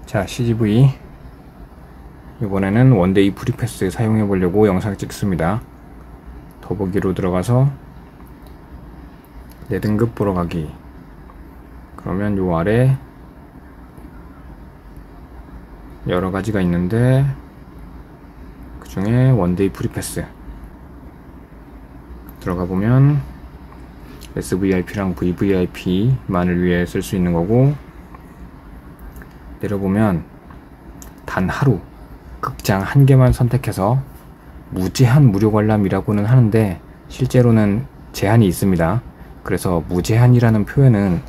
자, CGV 이번에는 원데이 프리패스 사용해 보려고 영상 찍습니다. 더보기로 들어가서 내 등급 보러 가기. 그러면 요 아래 여러 가지가 있는데 그 중에 원데이 프리패스 들어가 보면 SVIP랑 VVIP만을 위해 쓸 수 있는 거고, 내려보면 단 하루 극장 한 개만 선택해서 무제한 무료 관람이라고는 하는데 실제로는 제한이 있습니다. 그래서 무제한이라는 표현은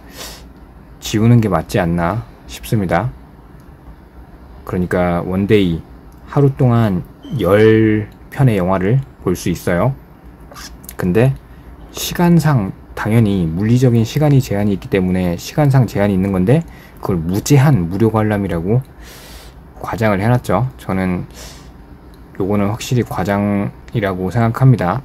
지우는 게 맞지 않나 싶습니다. 그러니까 원데이 하루 동안 10편의 영화를 볼 수 있어요. 근데 시간상 당연히 물리적인 시간이 제한이 있기 때문에 시간상 제한이 있는 건데 그걸 무제한 무료 관람이라고 과장을 해놨죠. 저는 요거는 확실히 과장이라고 생각합니다.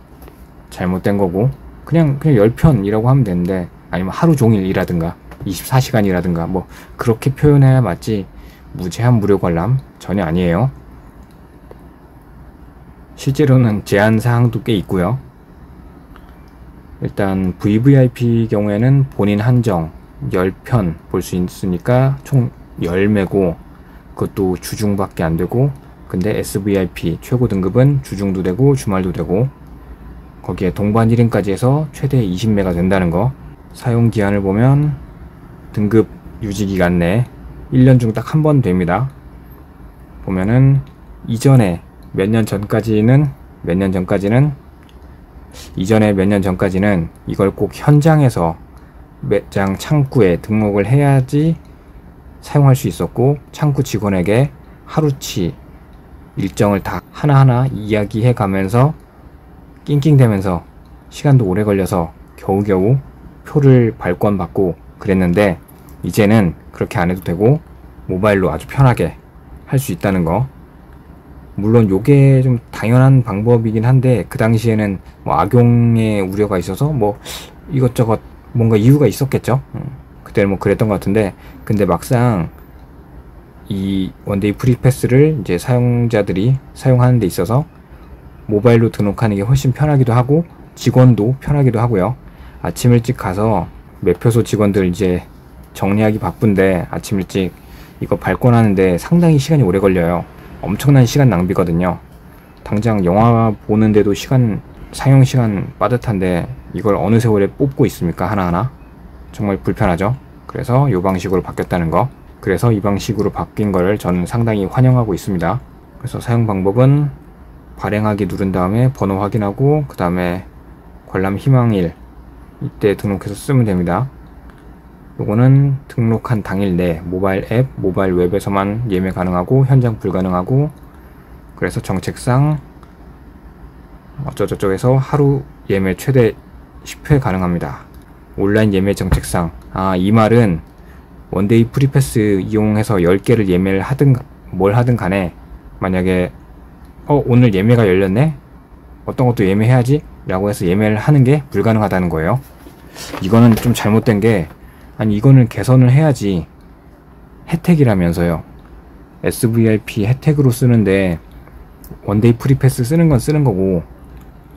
잘못된 거고, 그냥 10편이라고 하면 되는데, 아니면 하루 종일이라든가 24시간이라든가 뭐 그렇게 표현해야 맞지, 무제한 무료 관람 전혀 아니에요. 실제로는 제한 사항도 꽤 있고요. 일단 VVIP 경우에는 본인 한정 10편 볼 수 있으니까 총 10매고 그것도 주중밖에 안 되고, 근데 SVIP 최고 등급은 주중도 되고 주말도 되고, 거기에 동반 1인까지 해서 최대 20매가 된다는 거. 사용 기한을 보면 등급 유지 기간 내 1년 중 딱 한 번 됩니다. 보면은 이전에 몇 년 전까지는 이걸 꼭 현장에서 매장 창구에 등록을 해야지 사용할 수 있었고, 창구 직원에게 하루치 일정을 다 하나하나 이야기해 가면서 낑낑대면서 시간도 오래 걸려서 겨우겨우 표를 발권받고 그랬는데, 이제는 그렇게 안 해도 되고 모바일로 아주 편하게 할 수 있다는 거. 물론 요게 좀 당연한 방법이긴 한데 그 당시에는 뭐 악용의 우려가 있어서 뭐 이것저것 뭔가 이유가 있었겠죠. 그때는 뭐 그랬던 것 같은데, 근데 막상 이 원데이 프리패스를 이제 사용자들이 사용하는 데 있어서 모바일로 등록하는 게 훨씬 편하기도 하고 직원도 편하기도 하고요. 아침 일찍 가서 매표소 직원들 이제 정리하기 바쁜데 아침 일찍 이거 발권하는데 상당히 시간이 오래 걸려요. 엄청난 시간 낭비거든요. 당장 영화 보는데도 사용 시간 빠듯한데 이걸 어느 세월에 뽑고 있습니까? 하나하나. 정말 불편하죠. 그래서 이 방식으로 바뀌었다는 거. 그래서 이 방식으로 바뀐 거를 저는 상당히 환영하고 있습니다. 그래서 사용 방법은 발행하기 누른 다음에 번호 확인하고 그 다음에 관람 희망일 이때 등록해서 쓰면 됩니다. 요거는 등록한 당일 내 모바일 앱, 모바일 웹에서만 예매 가능하고 현장 불가능하고, 그래서 정책상 어쩌저쩌에서 하루 예매 최대 10회 가능합니다. 온라인 예매 정책상, 이 말은 원데이 프리패스 이용해서 10개를 예매를 하든 뭘 하든 간에 만약에 오늘 예매가 열렸네? 어떤 것도 예매해야지? 라고 해서 예매를 하는 게 불가능하다는 거예요. 이거는 좀 잘못된 게, 아니 이거는 개선을 해야지. 혜택이라면서요. SVIP 혜택으로 쓰는데 원데이 프리패스 쓰는 건 쓰는 거고,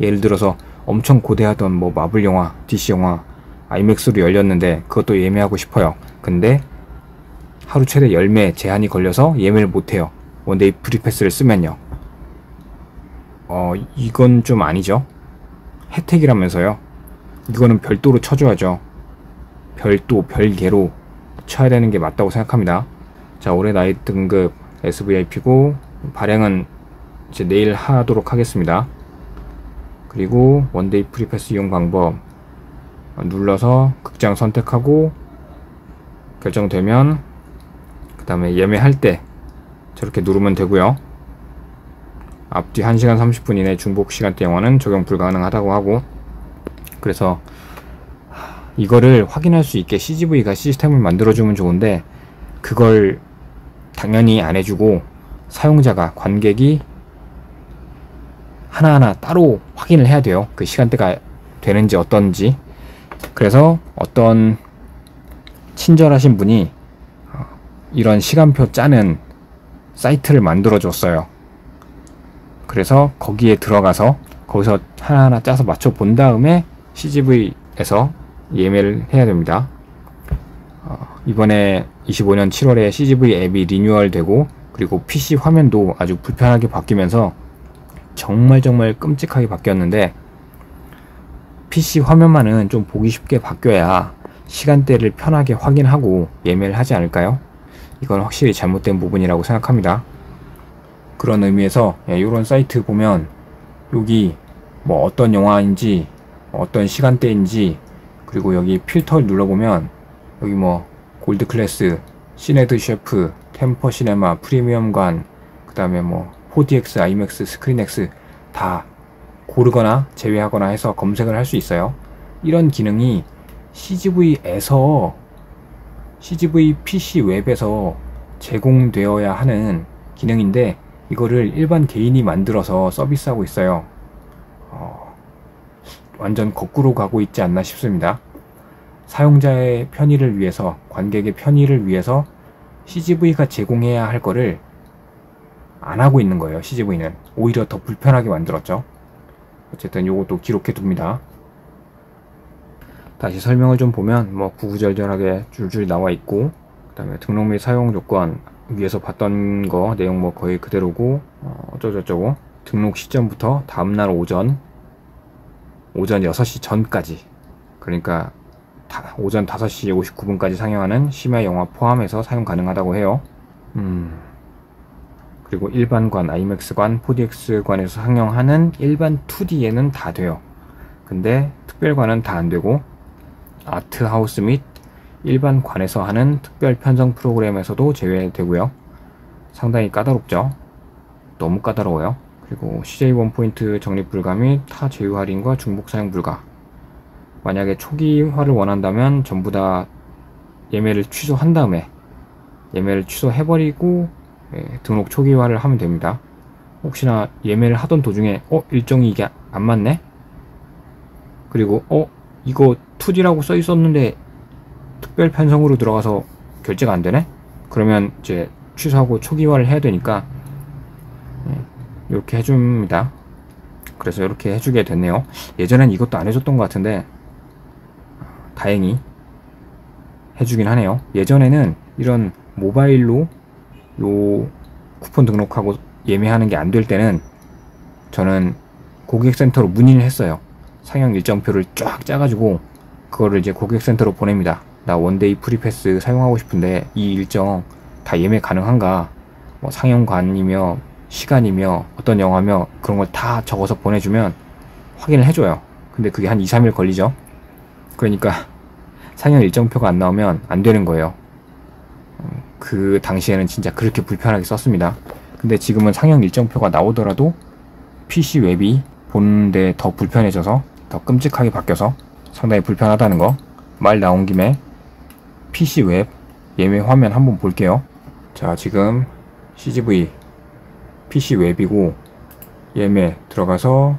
예를 들어서 엄청 고대하던 뭐 마블 영화, DC 영화 아이맥스로 열렸는데 그것도 예매하고 싶어요. 근데 하루 최대 10매 제한이 걸려서 예매를 못해요. 원데이 프리패스를 쓰면요. 이건 좀 아니죠. 혜택이라면서요. 이거는 별도로 쳐줘야죠. 별개로 쳐야 되는 게 맞다고 생각합니다. 자, 올해 나이 등급 SVIP고 발행은 이제 내일 하도록 하겠습니다. 그리고 원데이 프리패스 이용 방법 눌러서 극장 선택하고 결정되면 그 다음에 예매할 때 저렇게 누르면 되고요. 앞뒤 1시간 30분 이내 중복 시간대 영화는 적용 불가능하다고 하고, 그래서 이거를 확인할 수 있게 CGV가 시스템을 만들어주면 좋은데 그걸 당연히 안 해주고 사용자가, 관객이 하나하나 따로 확인을 해야 돼요. 그 시간대가 되는지 어떤지. 그래서 어떤 친절하신 분이 이런 시간표 짜는 사이트를 만들어 줬어요. 그래서 거기에 들어가서 거기서 하나하나 짜서 맞춰 본 다음에 CGV에서 예매를 해야 됩니다. 이번에 25년 7월에 CGV 앱이 리뉴얼 되고, 그리고 PC 화면도 아주 불편하게 바뀌면서 정말 끔찍하게 바뀌었는데, PC 화면만은 좀 보기 쉽게 바뀌어야 시간대를 편하게 확인하고 예매를 하지 않을까요? 이건 확실히 잘못된 부분이라고 생각합니다. 그런 의미에서 이런 사이트 보면 여기 뭐 어떤 영화인지 어떤 시간대인지, 그리고 여기 필터를 눌러보면 여기 뭐 골드 클래스, 시네드 셰프, 템퍼 시네마, 프리미엄관, 그 다음에 뭐 4DX, IMAX, 스크린X 다 고르거나 제외하거나 해서 검색을 할 수 있어요. 이런 기능이 CGV에서, CGV PC 웹에서 제공되어야 하는 기능인데, 이거를 일반 개인이 만들어서 서비스하고 있어요. 완전 거꾸로 가고 있지 않나 싶습니다. 사용자의 편의를 위해서, 관객의 편의를 위해서 CGV가 제공해야 할 거를 안 하고 있는 거예요. CGV는 오히려 더 불편하게 만들었죠. 어쨌든 요것도 기록해 둡니다. 다시 설명을 좀 보면 뭐 구구절절하게 줄줄이 나와 있고, 그 다음에 등록 및 사용 조건, 위에서 봤던 거 내용 뭐 거의 그대로고, 어쩌고저쩌고, 등록 시점부터 다음날 오전 6시 전까지, 그러니까 오전 5시 59분까지 상영하는 심야 영화 포함해서 사용 가능하다고 해요. 그리고 일반관, IMAX관, 4DX관에서 상영하는 일반 2D에는 다 돼요. 근데 특별관은 다 안되고, 아트하우스 및 일반 관에서 하는 특별 편성 프로그램에서도 제외되고요. 상당히 까다롭죠. 너무 까다로워요. 그리고 CJ 원포인트 적립 불가 및 타 제휴 할인과 중복 사용 불가. 만약에 초기화를 원한다면 전부 다 예매를 취소한 다음에 예매를 취소해버리고 등록 초기화를 하면 됩니다. 혹시나 예매를 하던 도중에 일정이 이게 안 맞네? 그리고 이거 2D라고 써 있었는데 특별 편성으로 들어가서 결제가 안 되네? 그러면 이제 취소하고 초기화를 해야 되니까 이렇게 해줍니다. 그래서 이렇게 해주게 됐네요. 예전엔 이것도 안 해줬던 것 같은데 다행히 해주긴 하네요. 예전에는 이런 모바일로 요 쿠폰 등록하고 예매하는 게 안 될 때는 저는 고객센터로 문의를 했어요. 상영 일정표를 쫙 짜가지고 그거를 이제 고객센터로 보냅니다. 나 원데이 프리패스 사용하고 싶은데 이 일정 다 예매 가능한가, 뭐 상영관이며 시간이며 어떤 영화며 그런 걸 다 적어서 보내주면 확인을 해줘요. 근데 그게 한 2-3일 걸리죠. 그러니까 상영 일정표가 안 나오면 안 되는 거예요. 그 당시에는 진짜 그렇게 불편하게 썼습니다. 근데 지금은 상영 일정표가 나오더라도 PC 웹이 보는데 더 불편해져서 더 끔찍하게 바뀌어서 상당히 불편하다는 거. 말 나온 김에 PC 웹 예매 화면 한번 볼게요. 자, 지금 CGV PC 웹이고 예매 들어가서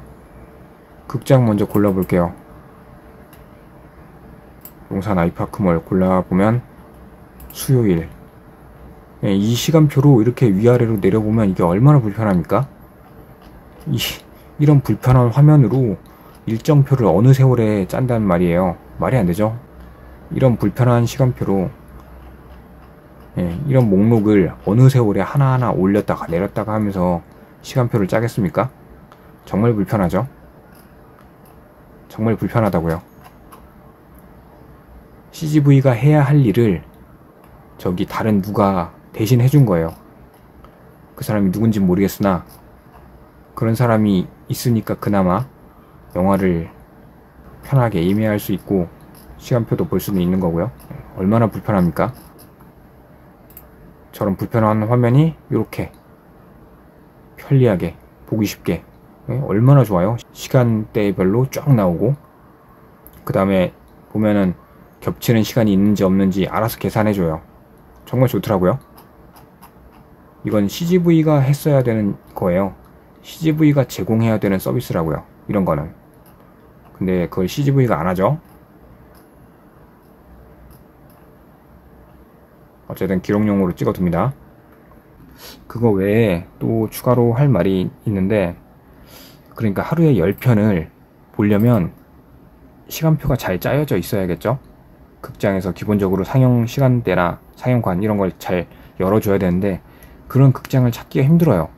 극장 먼저 골라볼게요. 용산 아이파크몰 골라보면 수요일, 이 시간표로 이렇게 위아래로 내려보면 이게 얼마나 불편합니까? 이런 불편한 화면으로 일정표를 어느 세월에 짠단 말이에요. 말이 안 되죠. 이런 불편한 시간표로 이런 목록을 어느 세월에 하나하나 올렸다가 내렸다가 하면서 시간표를 짜겠습니까? 정말 불편하죠. 정말 불편하다고요. CGV가 해야 할 일을 저기 다른 누가 대신 해준 거예요. 그 사람이 누군지 모르겠으나 그런 사람이 있으니까 그나마 영화를 편하게 예매할 수 있고 시간표도 볼 수는 있는 거고요. 얼마나 불편합니까? 저런 불편한 화면이 이렇게 편리하게 보기 쉽게, 얼마나 좋아요. 시간대별로 쫙 나오고, 그 다음에 보면은 겹치는 시간이 있는지 없는지 알아서 계산해줘요. 정말 좋더라고요. 이건 CGV가 했어야 되는 거예요. CGV가 제공해야 되는 서비스라고요. 이런 거는. 근데 그걸 CGV가 안 하죠. 어쨌든 기록용으로 찍어둡니다. 그거 외에 또 추가로 할 말이 있는데, 그러니까 하루에 10편을 보려면 시간표가 잘 짜여져 있어야겠죠. 극장에서 기본적으로 상영 시간대나 상영관 이런 걸 잘 열어줘야 되는데 그런 극장을 찾기가 힘들어요.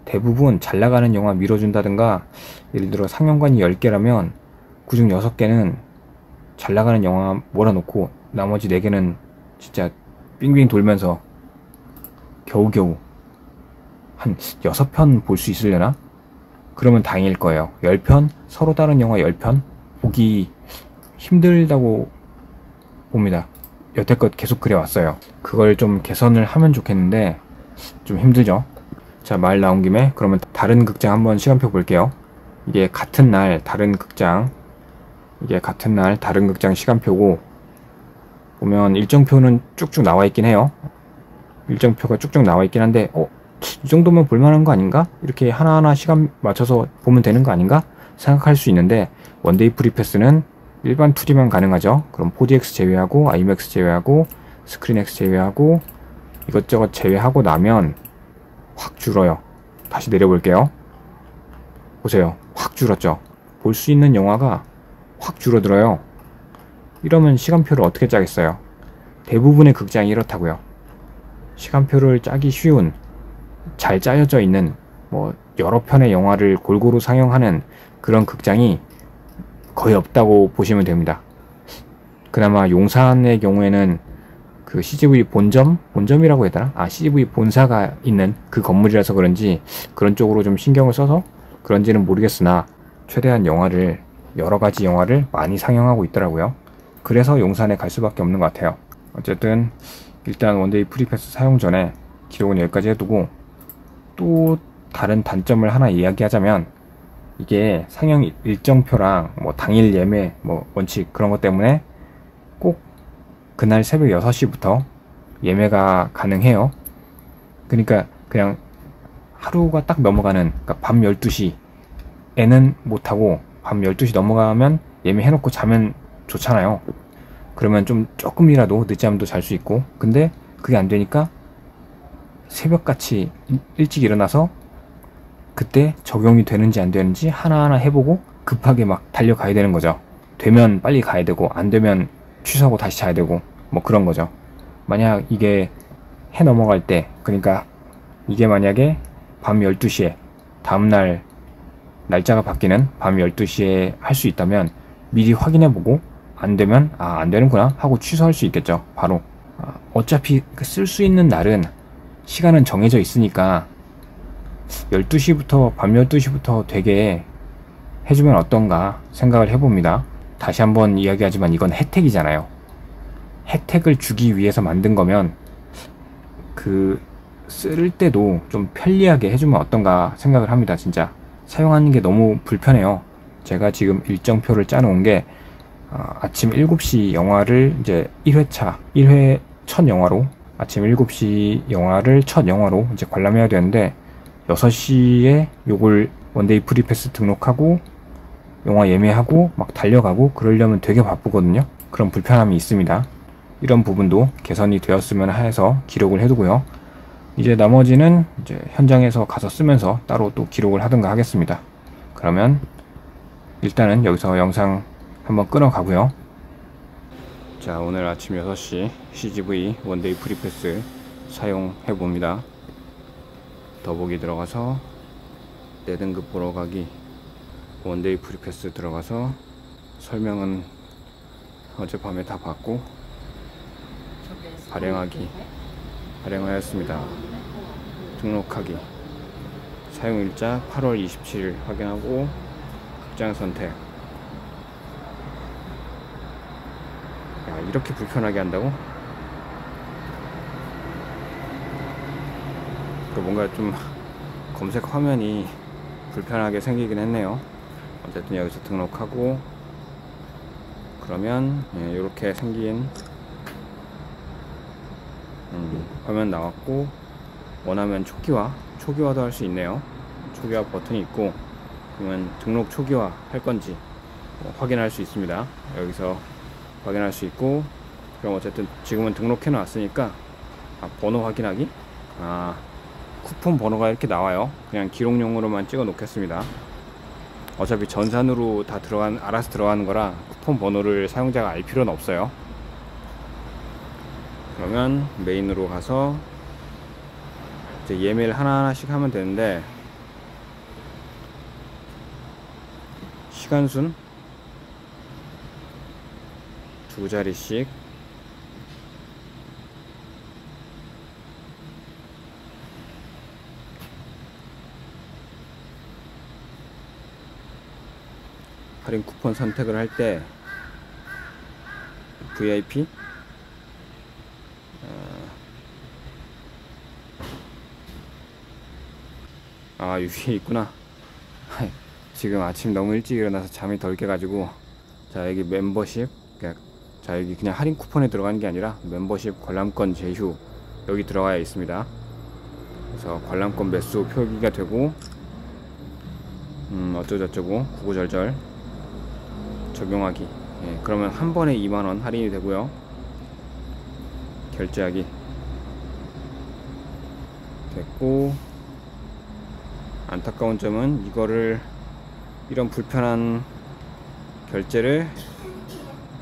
대부분 잘 나가는 영화 밀어준다든가, 예를 들어 상영관이 10개라면 그중 6개는 잘 나가는 영화 몰아놓고 나머지 4개는 진짜 빙빙 돌면서 겨우겨우 한 6편 볼 수 있으려나? 그러면 다행일 거예요. 10편? 서로 다른 영화 10편? 보기 힘들다고 봅니다. 여태껏 계속 그래 왔어요. 그걸 좀 개선을 하면 좋겠는데 좀 힘들죠. 자, 말 나온 김에 그러면 다른 극장 한번 시간표 볼게요. 이게 같은 날 다른 극장, 이게 같은 날 다른 극장 시간표고, 보면 일정표는 쭉쭉 나와 있긴 해요. 일정표가 쭉쭉 나와 있긴 한데 이 정도면 볼만한 거 아닌가? 이렇게 하나하나 시간 맞춰서 보면 되는 거 아닌가? 생각할 수 있는데, 원데이 프리패스는 일반 2D만 가능하죠. 그럼 4DX 제외하고 IMAX 제외하고 스크린X 제외하고 이것저것 제외하고 나면 확 줄어요. 다시 내려볼게요. 보세요. 확 줄었죠. 볼 수 있는 영화가 확 줄어들어요. 이러면 시간표를 어떻게 짜겠어요? 대부분의 극장이 이렇다고요. 시간표를 짜기 쉬운, 잘 짜여져 있는 여러 편의 영화를 골고루 상영하는 그런 극장이 거의 없다고 보시면 됩니다. 그나마 용산의 경우에는 그 CGV 본점이라고 해야 되나? CGV 본사가 있는 그 건물이라서 그런지 그런 쪽으로 좀 신경을 써서 그런지는 모르겠으나 최대한 여러 가지 영화를 많이 상영하고 있더라고요. 그래서 용산에 갈 수밖에 없는 것 같아요. 어쨌든 일단 원데이 프리패스 사용 전에 기록은 여기까지 해두고, 또 다른 단점을 하나 이야기하자면, 이게 상영 일정표랑 당일 예매 원칙 그런 것 때문에 꼭 그날 새벽 6시부터 예매가 가능해요. 그러니까 그냥 하루가 딱 넘어가는, 그러니까 밤 12시에는 못하고 밤 12시 넘어가면 예매해놓고 자면 좋잖아요. 그러면 조금이라도 늦잠도 잘 수 있고, 근데 그게 안 되니까 새벽같이 일찍 일어나서 그때 적용이 되는지 안 되는지 하나하나 해보고 급하게 막 달려가야 되는 거죠. 되면 빨리 가야 되고 안 되면 취소하고 다시 자야 되고 그런 거죠. 만약 이게 해 넘어갈 때, 그러니까 이게 만약에 밤 12시에 다음날 날짜가 바뀌는 밤 12시에 할 수 있다면 미리 확인해보고 안 되면 안 되는구나 하고 취소할 수 있겠죠. 바로 어차피 쓸 수 있는 날은 시간은 정해져 있으니까 12시부터 밤 12시부터 되게 해주면 어떤가 생각을 해봅니다. 다시 한번 이야기하지만 이건 혜택이잖아요. 혜택을 주기 위해서 만든 거면 쓸 때도 좀 편리하게 해주면 어떤가 생각을 합니다. 진짜 사용하는 게 너무 불편해요. 제가 지금 일정표를 짜놓은 게 아침 7시 영화를 이제 1회 첫 영화로, 아침 7시 영화를 첫 영화로 이제 관람해야 되는데 6시에 요걸 원데이 프리패스 등록하고 영화 예매하고 막 달려가고 그러려면 되게 바쁘거든요. 그런 불편함이 있습니다. 이런 부분도 개선이 되었으면 해서 기록을 해두고요. 이제 나머지는 이제 현장에서 가서 쓰면서 따로 또 기록을 하든가 하겠습니다. 그러면 일단은 여기서 영상 한번 끊어가고요. 자, 오늘 아침 6시 CGV 원데이 프리패스 사용해봅니다. 더보기 들어가서 내등급 보러 가기, 원데이 프리패스 들어가서 설명은 어젯밤에 다 받고 발행하였습니다. 등록하기, 사용일자 8월 27일 확인하고 극장 선택. 이렇게 불편하게 한다고? 뭔가 좀 검색 화면이 불편하게 생기긴 했네요. 어쨌든 여기서 등록하고 그러면 이렇게 생긴 화면 나왔고, 원하면 초기화도 할 수 있네요. 초기화 버튼이 있고, 그러면 등록 초기화 할 건지 확인할 수 있습니다. 여기서 확인할 수 있고, 그럼 어쨌든 지금은 등록해 놨으니까 번호 확인하기. 쿠폰 번호가 이렇게 나와요. 그냥 기록용으로만 찍어 놓겠습니다. 어차피 전산으로 다 알아서 들어가는 거라 쿠폰 번호를 사용자가 알 필요는 없어요. 그러면 메인으로 가서 이제 예매를 하나하나씩 하면 되는데, 시간순 2자리씩, 할인 쿠폰 선택을 할 때 VIP 여기 있구나. 지금 아침 너무 일찍 일어나서 잠이 덜 깨가지고. 자, 여기 멤버십, 자, 여기 그냥 할인 쿠폰에 들어가는 게 아니라 멤버십 관람권 제휴, 여기 들어가야 있습니다. 그래서 관람권 매수 표기가 되고, 어쩌고저쩌고 구구절절 적용하기. 그러면 한 번에 2만원 할인이 되고요. 결제하기 됐고, 안타까운 점은 이런 불편한 결제를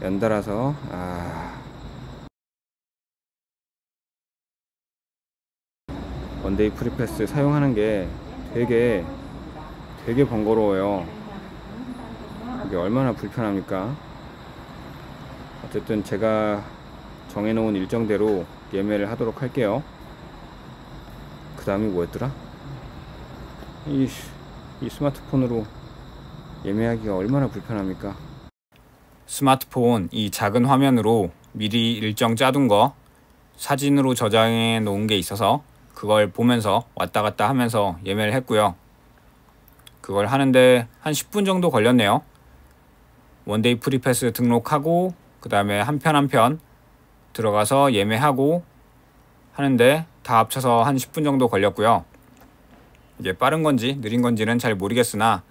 연달아서 원데이 프리패스 사용하는 게 되게 번거로워요. 이게 얼마나 불편합니까? 어쨌든 제가 정해놓은 일정대로 예매를 하도록 할게요. 그 다음이 뭐였더라? 이 스마트폰으로 예매하기가 얼마나 불편합니까? 스마트폰 이 작은 화면으로 미리 일정 짜둔 거 사진으로 저장해 놓은 게 있어서 그걸 보면서 왔다 갔다 하면서 예매를 했고요. 그걸 하는데 한 10분 정도 걸렸네요. 원데이 프리패스 등록하고 그 다음에 한 편 한 편 들어가서 예매하고 하는데 다 합쳐서 한 10분 정도 걸렸고요. 이게 빠른 건지 느린 건지는 잘 모르겠으나,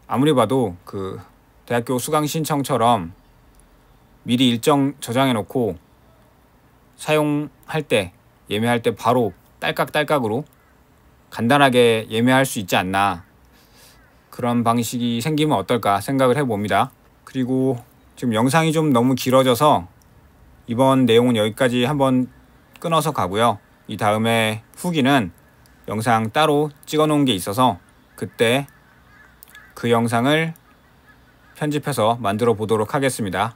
아무리 봐도 그 대학교 수강 신청처럼 미리 일정 저장해 놓고 사용할 때, 예매할 때 바로 딸깍딸깍으로 간단하게 예매할 수 있지 않나, 그런 방식이 생기면 어떨까 생각을 해봅니다. 그리고 지금 영상이 좀 너무 길어져서 이번 내용은 여기까지 한번 끊어서 가고요. 이 다음에 후기는 영상 따로 찍어 놓은 게 있어서 그때 그 영상을 편집해서 만들어 보도록 하겠습니다.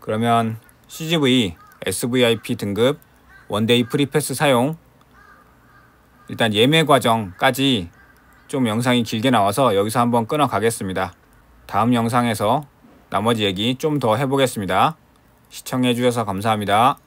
그러면 CGV, SVIP 등급 원데이 프리패스 사용, 일단 예매 과정까지 좀 영상이 길게 나와서 여기서 한번 끊어 가겠습니다. 다음 영상에서 나머지 얘기 좀 더 해보겠습니다. 시청해 주셔서 감사합니다.